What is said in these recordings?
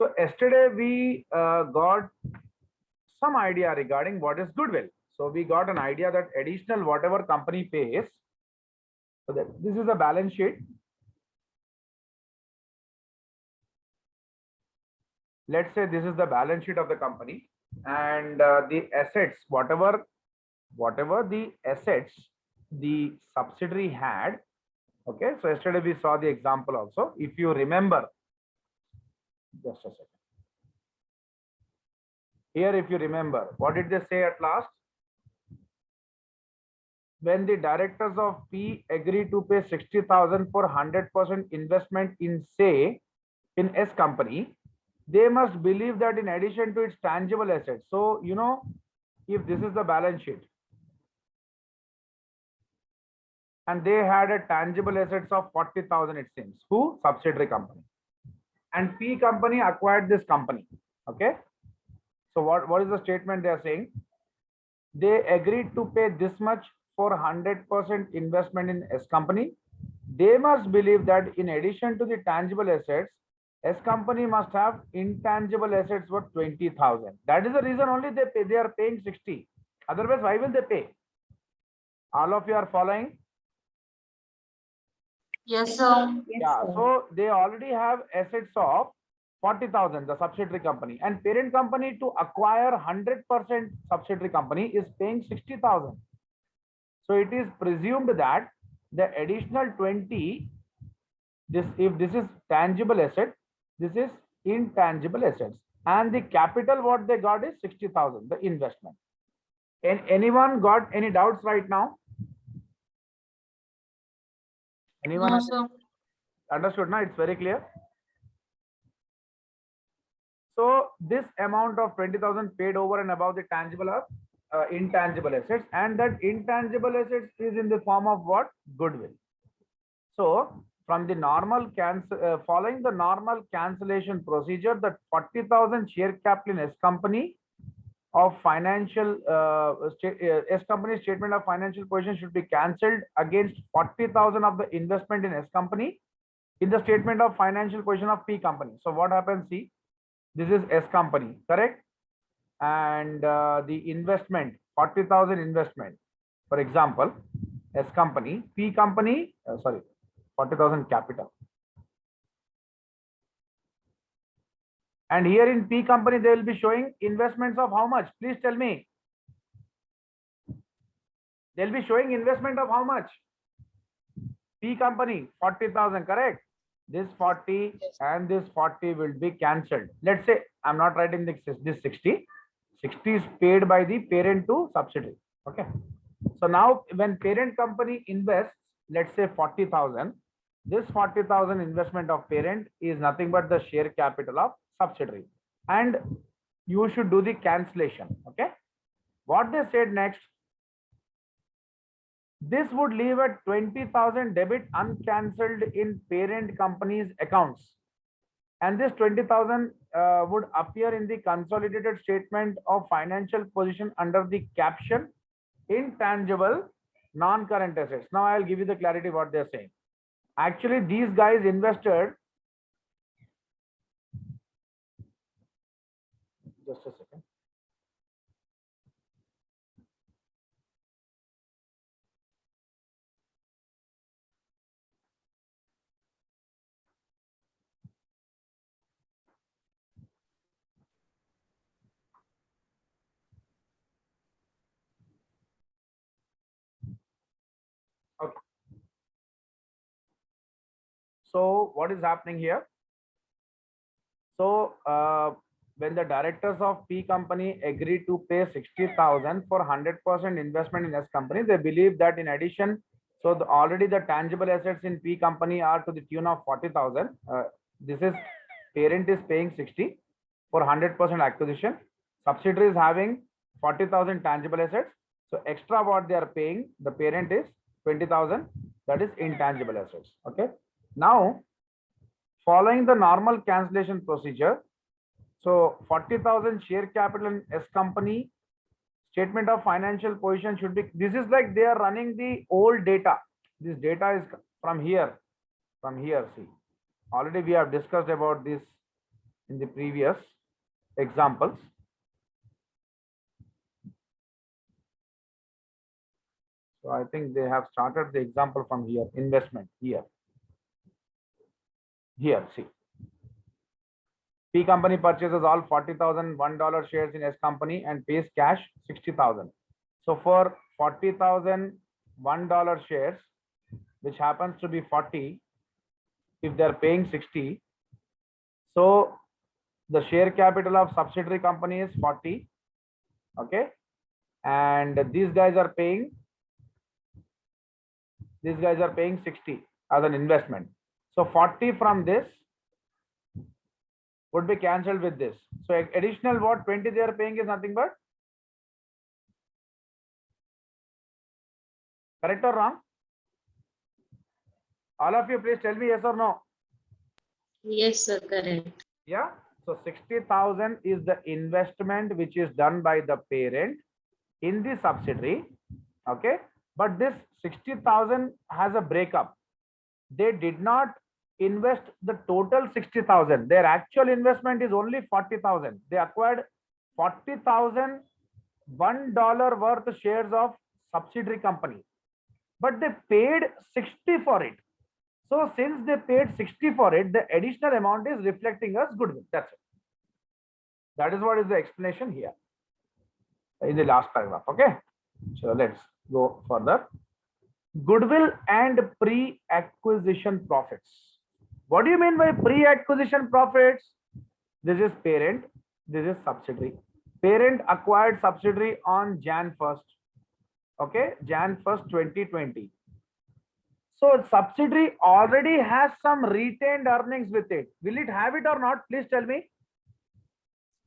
So yesterday we got some idea regarding what is goodwill. So we got an idea that additional whatever company pays. So that this is the balance sheet. Let's say this is the balance sheet of the company, and the assets, whatever the assets the subsidiary had. Okay, so yesterday we saw the example also. If you remember, just a second. Here, if you remember, what did they say at last? When the directors of P agree to pay 60,000 for 100% investment in, say, in S company, they must believe that in addition to its tangible assets. So, you know, if this is the balance sheet and they had a tangible assets of 40,000, it seems, who? Subsidiary company. And P company acquired this company. Okay. So what is the statement they are saying? They agreed to pay this much for 100% investment in S company. They must believe that in addition to the tangible assets, S company must have intangible assets worth 20,000. That is the reason only they are paying 60. Otherwise, why will they pay? All of you are following? Yes, sir. Yeah, so they already have assets of 40,000, the subsidiary company, and parent company to acquire 100% subsidiary company is paying 60,000. So it is presumed that the additional 20, this, if this is tangible asset, this is intangible assets, and the capital what they got is 60,000, the investment. And anyone got any doubts right now? Anyone? No, sir. Understood now? It's very clear. So this amount of 20,000 paid over and above the tangible or intangible assets, and that intangible assets is in the form of what? Goodwill. So from the normal following the normal cancellation procedure, the 40,000 share capital in S company of financial S company statement of financial position should be cancelled against 40,000 of the investment in S company in the statement of financial position of P company. So what happens? See, this is S company, correct? And the investment, 40,000 investment, for example, S company, P company, 40,000 capital. And here in P company, they will be showing investments of how much? Please tell me. They'll be showing investment of how much? P company, 40,000, correct? This 40 and this 40 will be cancelled. Let's say I'm not writing this 60. 60 is paid by the parent to subsidiary. Okay. So now when parent company invests, let's say 40,000, this 40,000 investment of parent is nothing but the share capital of subsidiary. And you should do the cancellation. Okay. What they said next, this would leave a 20,000 debit uncancelled in parent company's accounts. And this 20,000 would appear in the consolidated statement of financial position under the caption intangible non-current assets. Now I'll give you the clarity what they're saying. Actually, these guys invested. Just a second. Okay. So what is happening here? So when the directors of P company agreed to pay 60,000 for 100% investment in S company, they believe that in addition, so already the tangible assets in P company are to the tune of 40,000. This is parent is paying 60 for 100% acquisition. Subsidiary is having 40,000 tangible assets. So extra what they are paying, the parent is 20,000. That is intangible assets. Okay. Now, following the normal cancellation procedure, so 40,000 share capital in S company, statement of financial position should be, this is like they are running the old data. This data is from here, see. Already we have discussed about this in the previous examples. So I think they have started the example from here, investment here. Here, see. P company purchases all 40,000 $1 shares in S company and pays cash 60,000. So for 40,000 $1 shares, which happens to be 40, if they're paying 60, so the share capital of subsidiary company is 40, okay, and these guys are paying 60 as an investment. So 40 from this would be cancelled with this. So additional what 20 they are paying is nothing but, correct or wrong? All of you please tell me yes or no. Yes, sir, correct. Yeah. So 60,000 is the investment which is done by the parent in the subsidiary. Okay. But this 60,000 has a breakup. They did not invest the total 60,000. Their actual investment is only 40,000. They acquired 40,000 $1 worth shares of subsidiary company, but they paid 60 for it. So since they paid 60 for it, the additional amount is reflecting as goodwill. That's it. That is what is the explanation here in the last paragraph. Okay. So let's go further. Goodwill and pre-acquisition profits. What do you mean by pre-acquisition profits? This is parent, this is subsidiary. Parent acquired subsidiary on Jan 1st. Okay, Jan 1st, 2020. So subsidiary already has some retained earnings with it. Will it have it or not? Please tell me.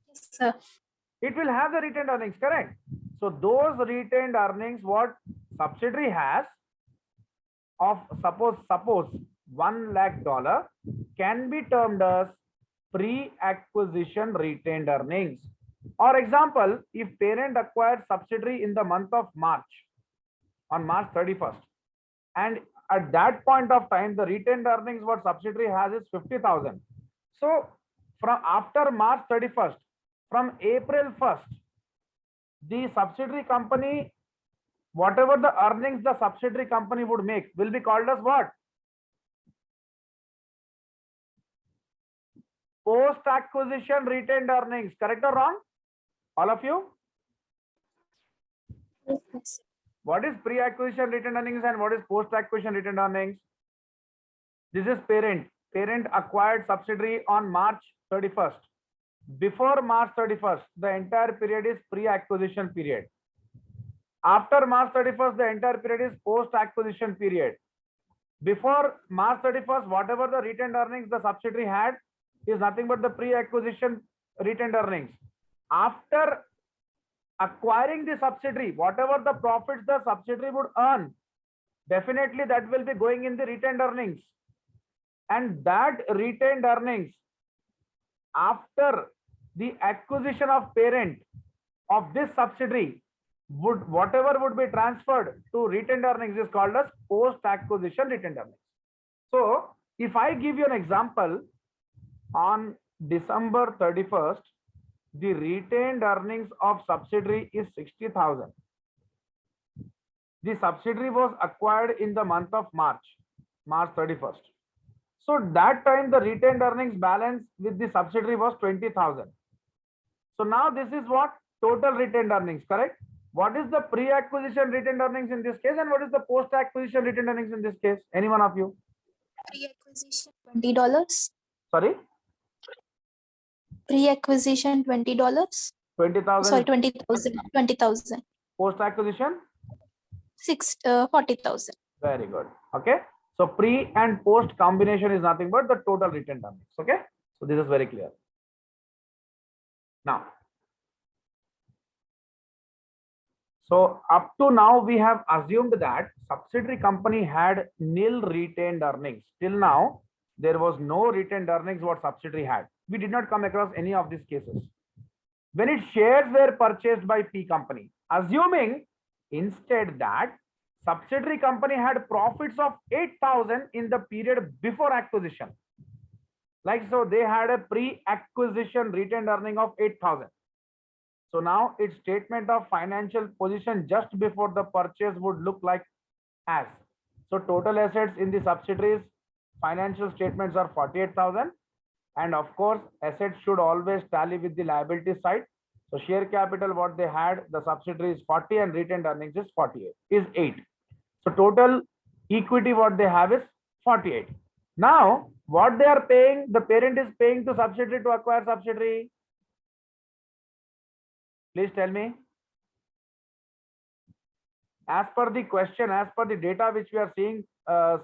Yes, sir. It will have the retained earnings, correct? So those retained earnings, what subsidiary has of suppose $1 lakh can be termed as pre-acquisition retained earnings. Or example, if parent acquired subsidiary in the month of March, on March 31st, and at that point of time, the retained earnings what subsidiary has is 50,000. So from after March 31st, from April 1st, the subsidiary company, whatever the earnings the subsidiary company would make will be called as what? Post-acquisition retained earnings, correct or wrong? All of you? Yes. What is pre-acquisition retained earnings and what is post-acquisition retained earnings? This is parent. Parent acquired subsidiary on March 31st. Before March 31st, the entire period is pre-acquisition period. After March 31st, the entire period is post-acquisition period. Before March 31st, whatever the retained earnings the subsidiary had is nothing but the pre-acquisition retained earnings. After acquiring the subsidiary, whatever the profits the subsidiary would earn, definitely that will be going in the retained earnings. And that retained earnings, after the acquisition of parent of this subsidiary, would whatever would be transferred to retained earnings is called as post-acquisition retained earnings. So if I give you an example, on December 31st, the retained earnings of subsidiary is 60,000. The subsidiary was acquired in the month of March 31st. So that time the retained earnings balance with the subsidiary was 20,000. So now this is what total retained earnings, correct? What is the pre-acquisition retained earnings in this case and what is the post-acquisition retained earnings in this case? Any one of you? Pre-acquisition $20. Sorry? Pre-acquisition $20. 20,000. Sorry, 20,000. 20,000. Post-acquisition? 40,000. Very good. Okay. So pre and post combination is nothing but the total retained earnings. Okay. So this is very clear. Now, so up to now we have assumed that subsidiary company had nil retained earnings. Till now, there was no retained earnings what subsidiary had. We did not come across any of these cases. When its shares were purchased by P company, assuming instead that subsidiary company had profits of 8,000 in the period before acquisition. Like, so they had a pre-acquisition retained earning of 8,000. So now its statement of financial position just before the purchase would look like as. So total assets in the subsidiaries financial statements are 48,000. And of course, assets should always tally with the liability side. So share capital, what they had, the subsidiary is 40 and retained earnings is 48, is 8. So total equity, what they have is 48. Now, what they are paying, the parent is paying to subsidiary to acquire subsidiary. Please tell me. As per the question, as per the data which we are seeing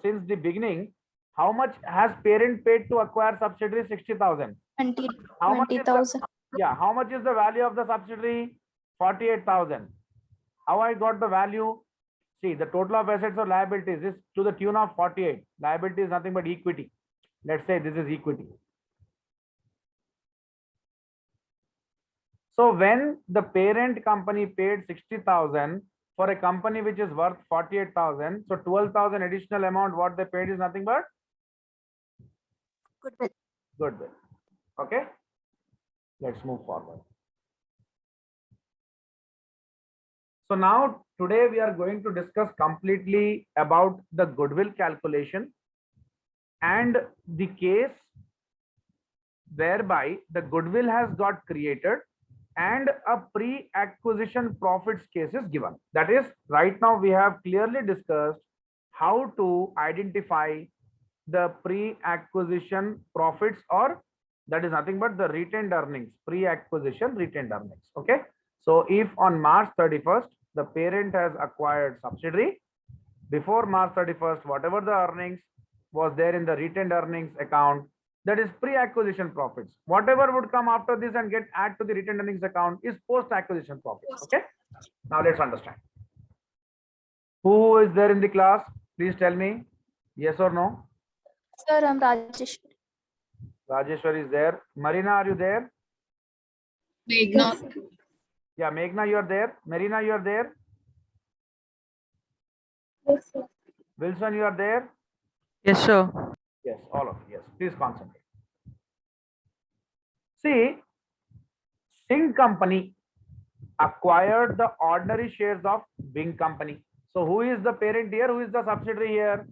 since the beginning, how much has parent paid to acquire subsidiary? 60,000. 20, How much is the, 20,000. yeah, how much is the value of the subsidiary? 48,000. How I got the value? See, the total of assets or liabilities is to the tune of 48. Liability is nothing but equity. Let's say this is equity. So when the parent company paid 60,000 for a company which is worth 48,000, so 12,000 additional amount what they paid is nothing but Goodwill. goodwill. Okay, let's move forward. So now today we are going to discuss completely about the goodwill calculation and the case whereby the goodwill has got created and a pre-acquisition profits case is given. That is, right now we have clearly discussed how to identify the pre-acquisition profits, or that is nothing but the retained earnings, pre-acquisition retained earnings. Okay. So if on March 31st, the parent has acquired subsidiary, before March 31st, whatever the earnings was there in the retained earnings account, that is pre-acquisition profits. Whatever would come after this and get add to the retained earnings account is post-acquisition profits. Okay. Now let's understand. Who is there in the class? Please tell me. Yes or no? Sir, I'm Rajesh. Rajeshwari is there. Marina, are you there? Meghna. Yeah, Meghna, you are there. Marina, you are there. Yes, sir. Wilson, you are there. Yes, sir. Yes, all of you. Yes, please concentrate. See, Singh Company acquired the ordinary shares of Wing Company. So who is the parent here? Who is the subsidiary here?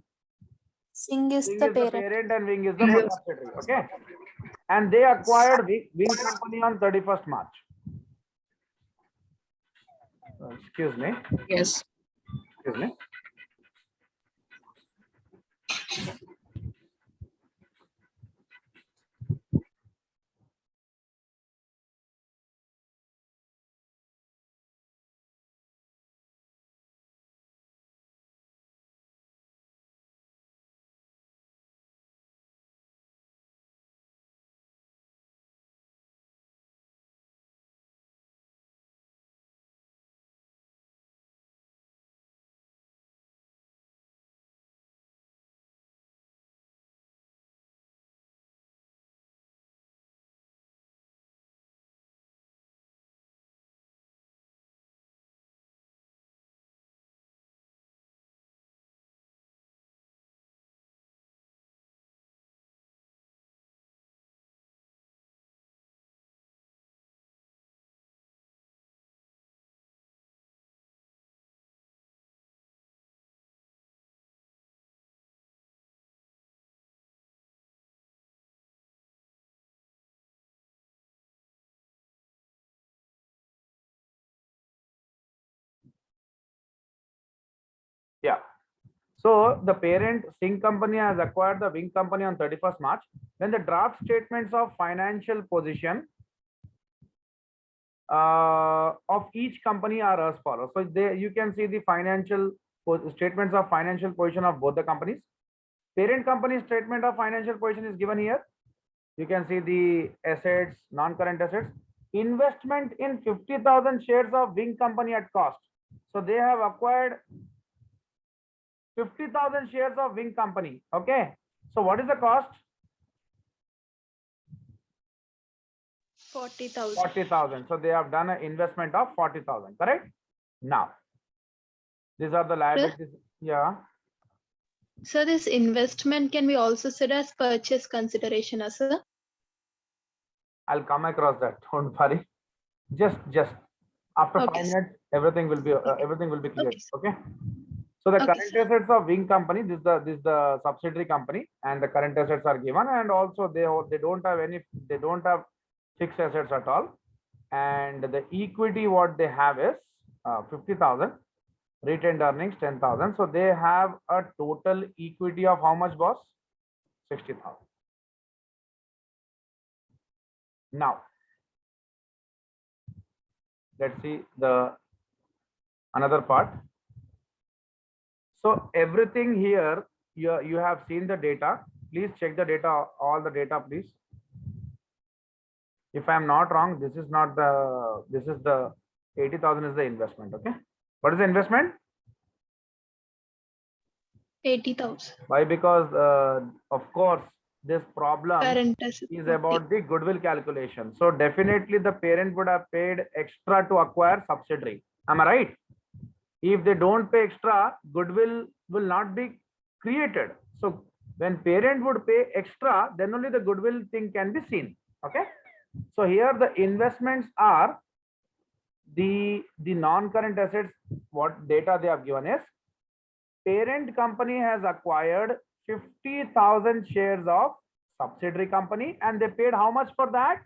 Singh is Singh the is the parent. parent and Wing is the subsidiary. Okay. And they acquired Wing Company on 31st March. Excuse me. Yes. Excuse me. Yeah. So the parent Singh Company has acquired the Wing Company on 31st March. Then the draft statements of financial position of each company are as follows. So there you can see the financial statements of financial position of both the companies. Parent company statement of financial position is given here. You can see the assets, non-current assets, investment in 50,000 shares of Wing Company at cost. So they have acquired 50,000 shares of Wing Company. Okay. So what is the cost? 40,000. 40,000. So they have done an investment of 40,000. Correct. Now, these are the liabilities. Yeah. So this investment can be also said as purchase consideration, sir. I'll come across that. Don't worry. Just after Okay, 5 minutes, everything will be Okay. everything will be clear. Okay, sir. Okay. So the Okay, current sir. assets of Wing Company, this is the subsidiary company, and the current assets are given, and also they don't have fixed assets at all, and the equity what they have is 50,000, retained earnings 10,000. So they have a total equity of how much, boss? 60,000. Now let's see the another part. So everything here, you have seen the data. Please check the data, all the data, please. If I am not wrong, this is not the, this is the 80,000 is the investment. Okay. What is the investment? 80,000. Why? Because of course, this problem Current asset. is about the goodwill calculation. So definitely the parent would have paid extra to acquire subsidiary. Am I right? If they don't pay extra, goodwill will not be created. So when parent would pay extra, then only the goodwill thing can be seen. Okay. So here the investments are the non-current assets. What data they have given is parent company has acquired 50,000 shares of subsidiary company, and they paid how much for that?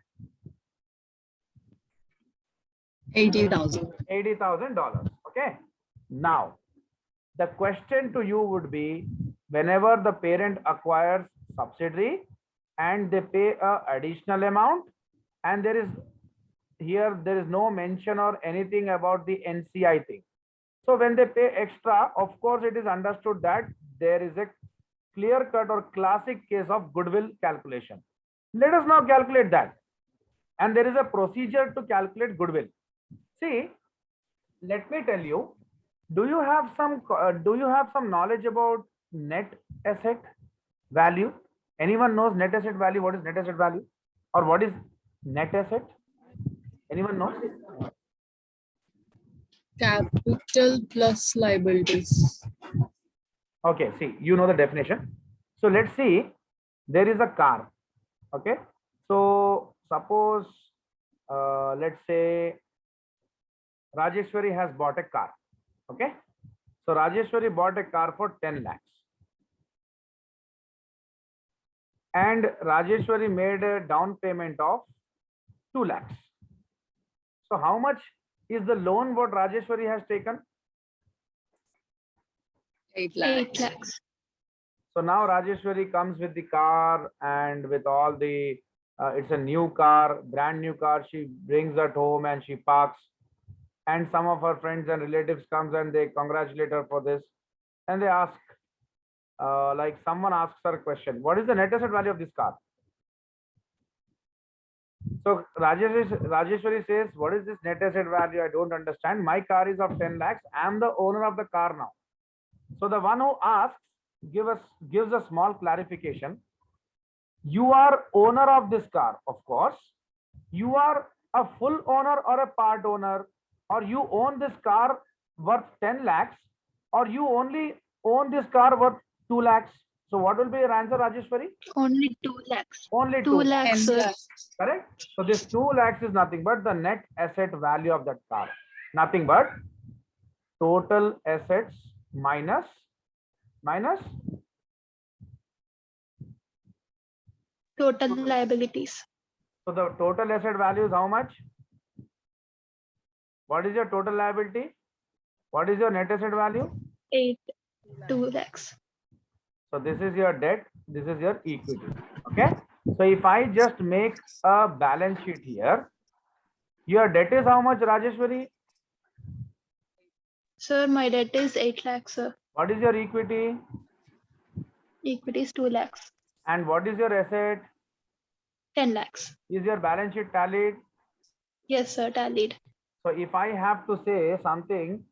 80,000. $80,000. Okay. Now the question to you would be, whenever the parent acquires subsidiary and they pay a additional amount, and there is no mention or anything about the NCI thing. So when they pay extra, of course it is understood that there is a clear cut or classic case of goodwill calculation. Let us now calculate that. And there is a procedure to calculate goodwill. See, let me tell you, do you have some knowledge about net asset value? Anyone knows net asset value? What is net asset value? Or what is net asset? Anyone knows? Capital plus liabilities. Okay, see, you know the definition. So let's see, there is a car. Okay. So suppose, let's say Rajeshwari has bought a car. Okay. So Rajeshwari bought a car for 10 lakhs. And Rajeshwari made a down payment of 2 lakhs. So how much is the loan what Rajeshwari has taken? 8 8 lakhs. lakhs. So now Rajeshwari comes with the car and with all the, it's a new car, brand new car. She brings at home and she parks. And some of her friends and relatives comes and they congratulate her for this. And they ask, like someone asks her a question, what is the net asset value of this car? So Rajeshwari says, what is this net asset value? I don't understand. My car is of 10 lakhs. I am the owner of the car now. So the one who asks gives a small clarification. You are owner of this car, of course. You are a full owner or a part owner, or you own this car worth 10 lakhs, or you only own this car worth 2 lakhs. So what will be your answer, Rajeshwari? Only 2 lakhs. Only 2 lakhs, 10 sir. lakhs. Correct. So this 2 lakhs is nothing but the net asset value of that car. Nothing but total assets minus Total liabilities. so the total asset value is how much? What is your total liability? What is your net asset value? 2 lakhs. So this is your debt, this is your equity. Okay. So if I just make a balance sheet here, your debt is how much, Rajeshwari? Sir, my debt is 8 lakhs, sir. What is your equity? Equity is 2 lakhs. And what is your asset? 10 lakhs. Is your balance sheet tallied? Yes, sir, tallied. So if I have to say something,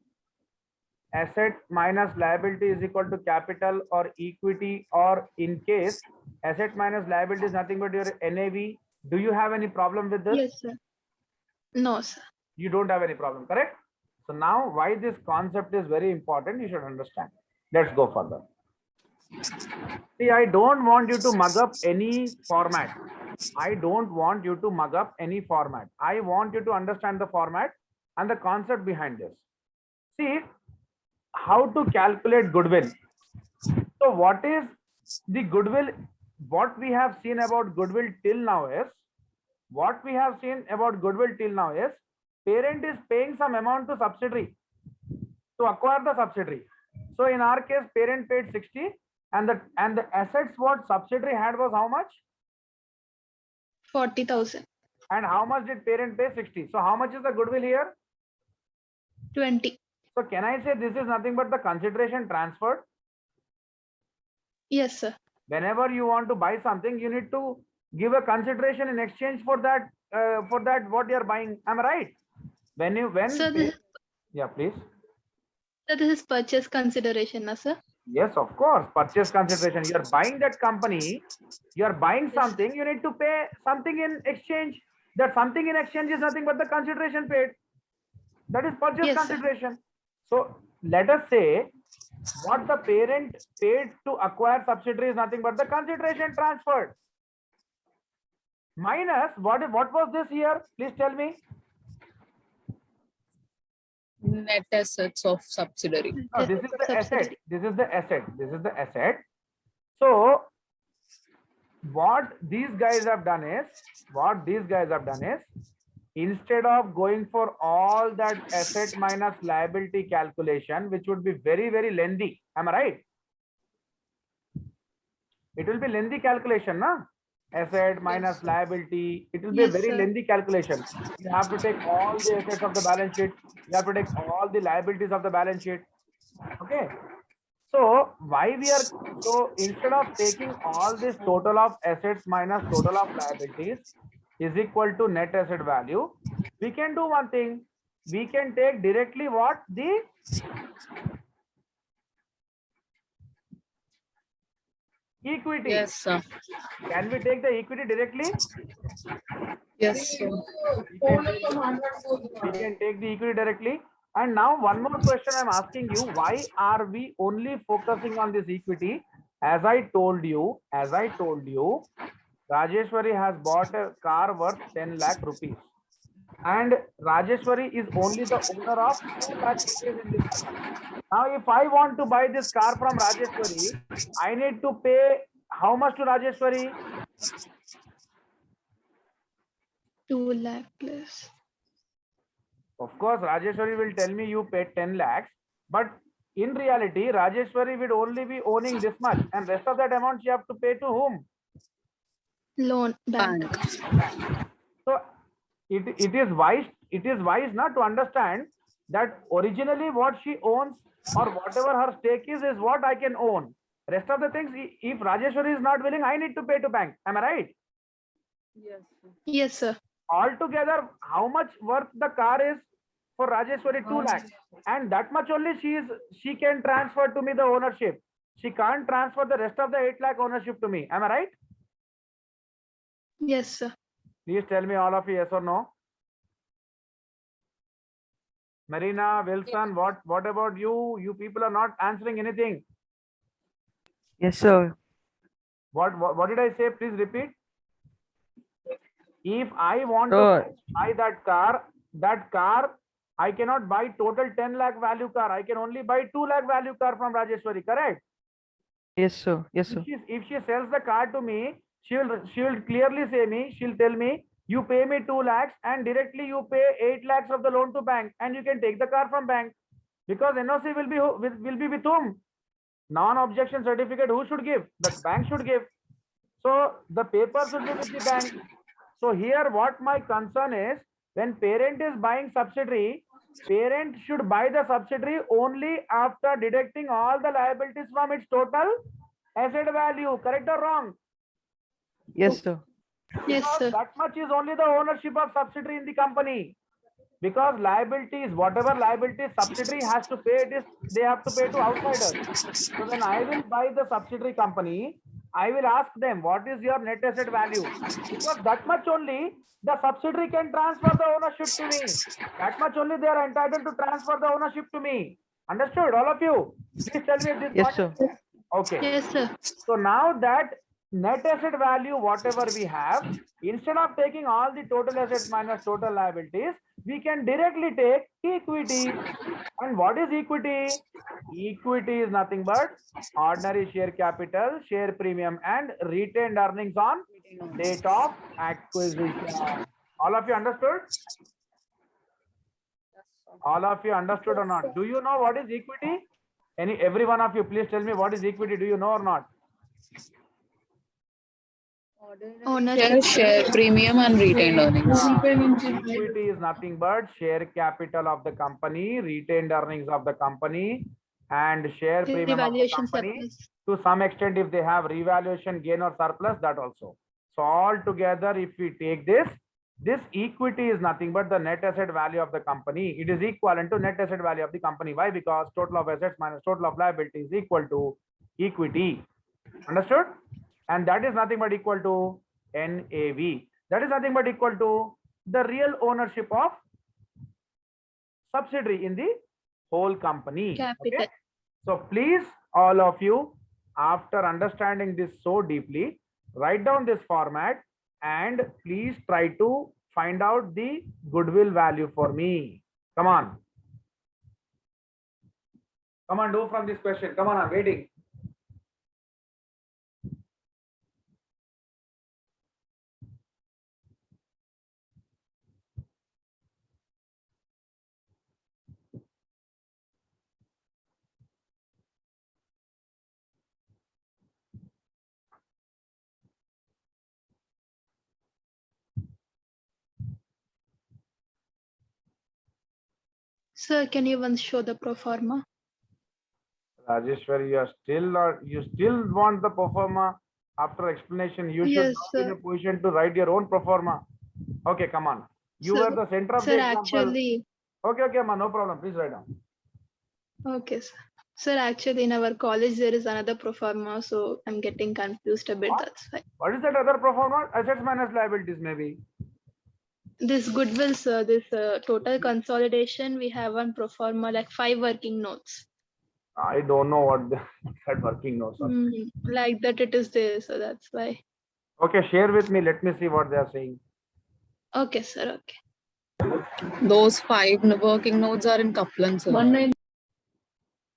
asset minus liability is equal to capital or equity, or in case asset minus liability is nothing but your NAV, do you have any problem with this? Yes, sir. No, sir. You don't have any problem, correct? So now why this concept is very important, you should understand. Let's go further. See, I don't want you to mug up any format. I don't want you to mug up any format. I want you to understand the format and the concept behind this. See, how to calculate goodwill. So what is the goodwill? What we have seen about goodwill till now is, parent is paying some amount to subsidiary to acquire the subsidiary. So in our case, parent paid 60, and the assets what subsidiary had was how much? 40,000. And how much did parent pay? 60. So how much is the goodwill here? 20. So can I say this is nothing but the consideration transferred? Yes, sir. Whenever you want to buy something, you need to give a consideration in exchange for that what you are buying. Am I right? So this, Yeah, please. so this is purchase consideration, na, sir? Yes, of course. Purchase consideration. You are buying that company. You are buying Yes. something. You need to pay something in exchange. That something in exchange is nothing but the consideration paid. That is purchase Yes, sir. consideration. So let us say what the parent paid to acquire subsidiary is nothing but the consideration transferred. Minus what was this here? Please tell me. Net assets of subsidiary. No, this is the asset. Subsidiary. This is the asset. This is the asset. So what these guys have done is, instead of going for all that asset minus liability calculation, which would be very, very lengthy. Am I right? It will be lengthy calculation, na? Asset minus liability. It will be Yes, a very sir. lengthy calculation. You have to take all the assets of the balance sheet. You have to take all the liabilities of the balance sheet. Okay. So instead of taking all this total of assets minus total of liabilities is equal to net asset value, we can do one thing. We can take directly what? The equity. Yes, sir. Can we take the equity directly? Yes, sir. We can take the equity directly. And now one more question I'm asking you, why are we only focusing on this equity? As I told you, Rajeshwari has bought a car worth 10 lakh rupees. And Rajeshwari is only the owner of 2 lakh rupees in this car. Now, if I want to buy this car from Rajeshwari, I need to pay how much to Rajeshwari? 2 lakh plus. Of course, Rajeshwari will tell me you paid 10 lakhs, but in reality, Rajeshwari would only be owning this much, and rest of that amount you have to pay to whom? Loan bank. Bank. So it is wise not to understand that originally what she owns or whatever her stake is what I can own. Rest of the things, if Rajeshwari is not willing, I need to pay to bank. Am I right? Yes, sir. Yes, sir. Altogether, how much worth the car is for Rajeshwari? 2 lakhs, and that much only she can transfer to me the ownership. She can't transfer the rest of the 8 lakh ownership to me. Am I right? Yes, sir. Please tell me, all of you, yes or no? Marina, Wilson, what about you? You people are not answering anything. Yes, sir. What did I say? Please repeat. If I want to Sir. buy that car, I cannot buy total 10 lakh value car. I can only buy 2 lakh value car from Rajeshwari, correct? Yes, sir. Yes, sir. If she sells the car to me, she will clearly say me, she'll tell me, you pay me 2 lakhs and directly you pay 8 lakhs of the loan to bank, and you can take the car from bank, because NOC will be with whom? Non-objection certificate who should give? The bank should give. So the paper should be with the bank. So here what my concern is, when parent is buying subsidiary, parent should buy the subsidiary only after deducting all the liabilities from its total asset value. Correct or wrong? Yes, sir. Yes, Because sir. that much is only the ownership of subsidiary in the company. Because liabilities, whatever liabilities subsidiary has to pay, they have to pay to outsiders. So when I will buy the subsidiary company, I will ask them, what is your net asset value? Because that much only the subsidiary can transfer the ownership to me. That much only they are entitled to transfer the ownership to me. Understood, all of you? Please tell me if this Yes, point sir. is clear. Okay. Yes, sir. So now that net asset value, whatever we have, instead of taking all the total assets minus total liabilities, we can directly take equity. And what is equity? Equity is nothing but ordinary share capital, share premium, and retained earnings on date of acquisition. All of you understood? All of you understood or not? Do you know what is equity? Every one of you, please tell me what is equity. Do you know or not? Ownership. Share premium and retained earnings. Equity is nothing but share capital of the company, retained earnings of the company, and share The premium of the valuation company. surplus. To some extent, if they have revaluation gain or surplus, that also. So all together, if we take this equity is nothing but the net asset value of the company. It is equivalent to net asset value of the company. Why? Because total of assets minus total of liability is equal to equity. Understood? And that is nothing but equal to NAV. That is nothing but equal to the real ownership of subsidiary in the whole company. Capital. Okay? So please, all of you, after understanding this so deeply, write down this format and please try to find out the goodwill value for me. Come on. Come on, do from this question. Come on, I'm waiting. Sir, can you once show the pro forma? Rajeshwari, you still want the pro forma after explanation. You should Yes, not be in sir. a position to write your own pro forma. Okay, come on. You Sir, were the center of Sir, the example. actually, Okay, ma, no problem. Please write down. okay, sir. Sir, actually, in our college, there is another pro forma, so I'm getting confused a bit. What? That's why. What is that other pro forma? Assets minus liabilities, maybe. This goodwill, sir, this total consolidation, we have one pro forma, like 5 working notes. I don't know what that working notes are. Like that, it is there, so that's why. Okay, share with me. Let me see what they are saying. Okay, sir. Okay. Those 5 working notes are in Kaplan, sir.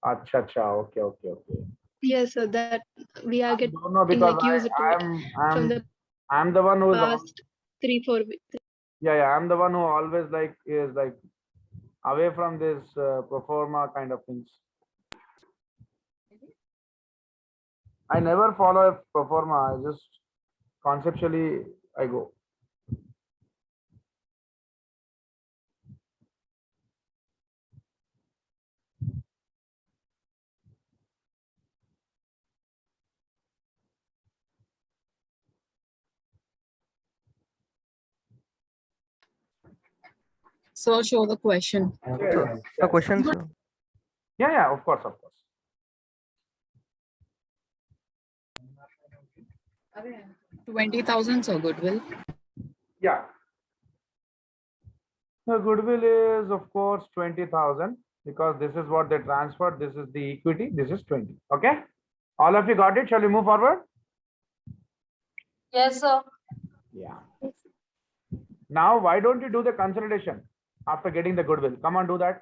Acha, acha. Okay. Yes, sir. That we are I getting don't know because like used to it from the I'm the one who is past 3-4 weeks. yeah. I'm the one who always is away from this pro forma kind of things. I never follow a pro forma. I just conceptually I go. So show the question. The question, sir. Yeah. Of course. 20,000, sir, goodwill. Yeah. The goodwill is of course 20,000 because this is what they transferred. This is the equity. This is 20. Okay. All of you got it? Shall we move forward? Yes, sir. Yeah. Now, why don't you do the consolidation after getting the goodwill? Come on, do that.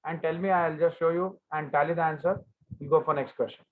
And tell me, I'll just show you and tally the answer. You go for next question.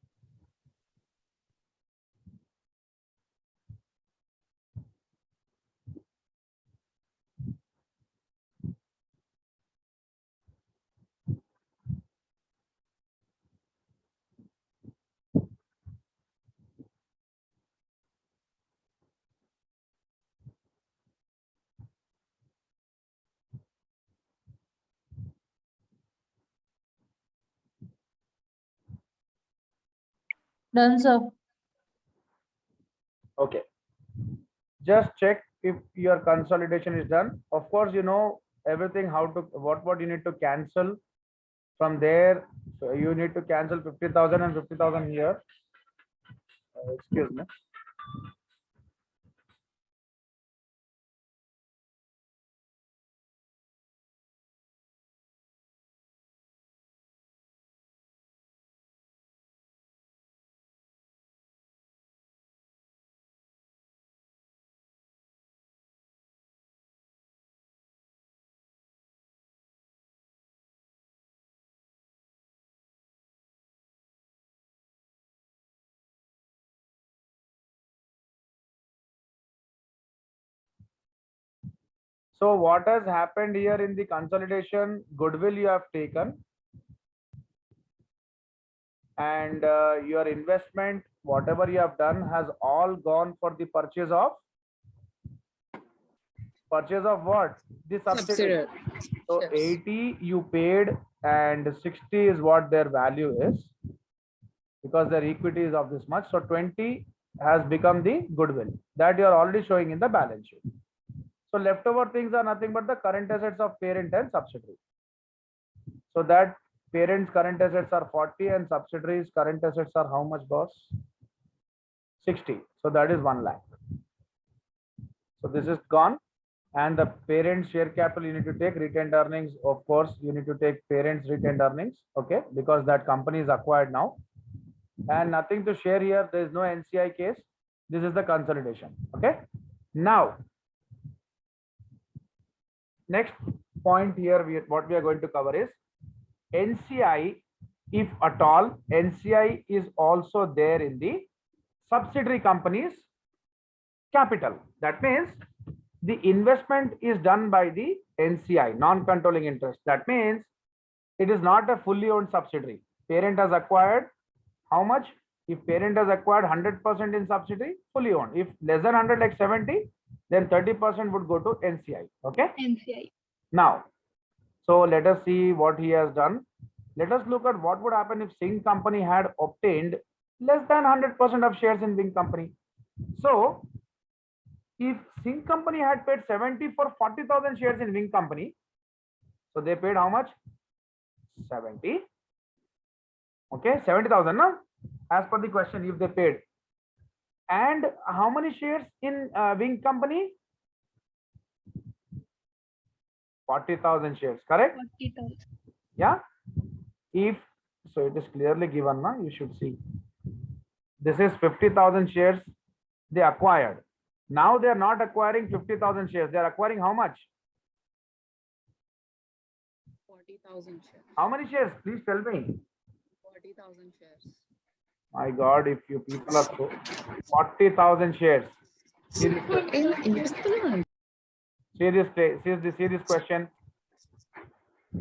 Done, sir. Okay. Just check if your consolidation is done. Of course, you know everything, how to, what you need to cancel from there. So you need to cancel 50,000 and 50,000 here. Excuse me. So what has happened here in the consolidation? Goodwill you have taken, and your investment, whatever you have done, has all gone for the purchase of what? The subsidiary. Subsidiary. So Yes. 80 you paid and 60 is what their value is, because their equity is of this much. So 20 has become the goodwill that you are already showing in the balance sheet. So leftover things are nothing but the current assets of parent and subsidiary. So that parent's current assets are 40 and subsidiaries current assets are how much, boss? 60. So that is 1 lakh. So this is gone. And the parent share capital, you need to take retained earnings. Of course, you need to take parent's retained earnings. Okay, because that company is acquired now. And nothing to share here. There is no NCI case. This is the consolidation. Okay. Now, next point here, what we are going to cover is NCI. If at all, NCI is also there in the subsidiary company's capital. That means the investment is done by the NCI, non-controlling interest. That means it is not a fully owned subsidiary. Parent has acquired how much? If parent has acquired 100% in subsidiary, fully owned. If less than 100, like 70, then 30% would go to NCI. Okay. NCI. Now, so let us see what he has done. Let us look at what would happen if Singh company had obtained less than 100% of shares in Wing company. So if Singh company had paid 70 for 40,000 shares in Wing company, so they paid how much? 70. Okay, 70,000, no? As per the question, if they paid. And how many shares in Wing company? 40,000 shares, correct? 40,000. Yeah. If so, it is clearly given, na? You should see. This is 50,000 shares they acquired. Now they are not acquiring 50,000 shares. They are acquiring how much? 40,000 shares. How many shares? Please tell me. 40,000 shares. My God, if you people are so 40,000 shares. See this question. See this question.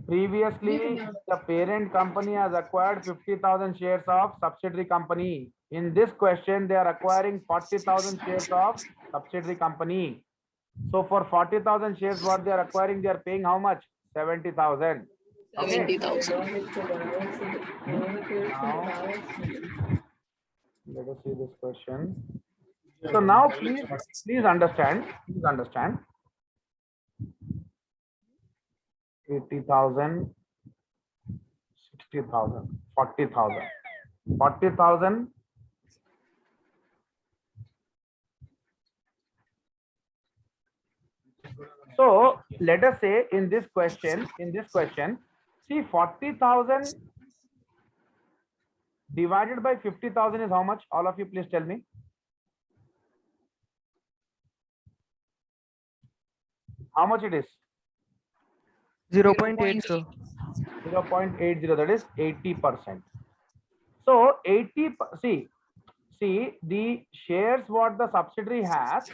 Previously, the parent company has acquired 50,000 shares of subsidiary company. In this question, they are acquiring 40,000 shares of subsidiary company. So for 40,000 shares, what they are acquiring, they are paying how much? 70,000. Okay. 70,000. Now, let us see this question. So now, please understand. 80,000, 60,000, 40,000. 40,000. So let us say in this question, see 40,000 divided by 50,000 is how much? All of you, please tell me. How much it is? 0.8, sir. 0.80, that is 80%. So 80, see the shares what the subsidiary has,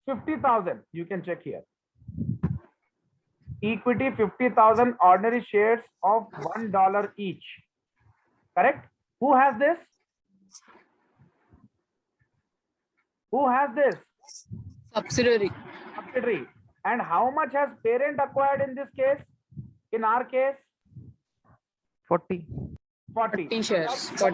50,000, you can check here. Equity 50,000, ordinary shares of $1 each. Correct? Who has this? Who has this? Subsidiary. Subsidiary. And how much has parent acquired in this case? In our case? 40. 40. 40 shares. 40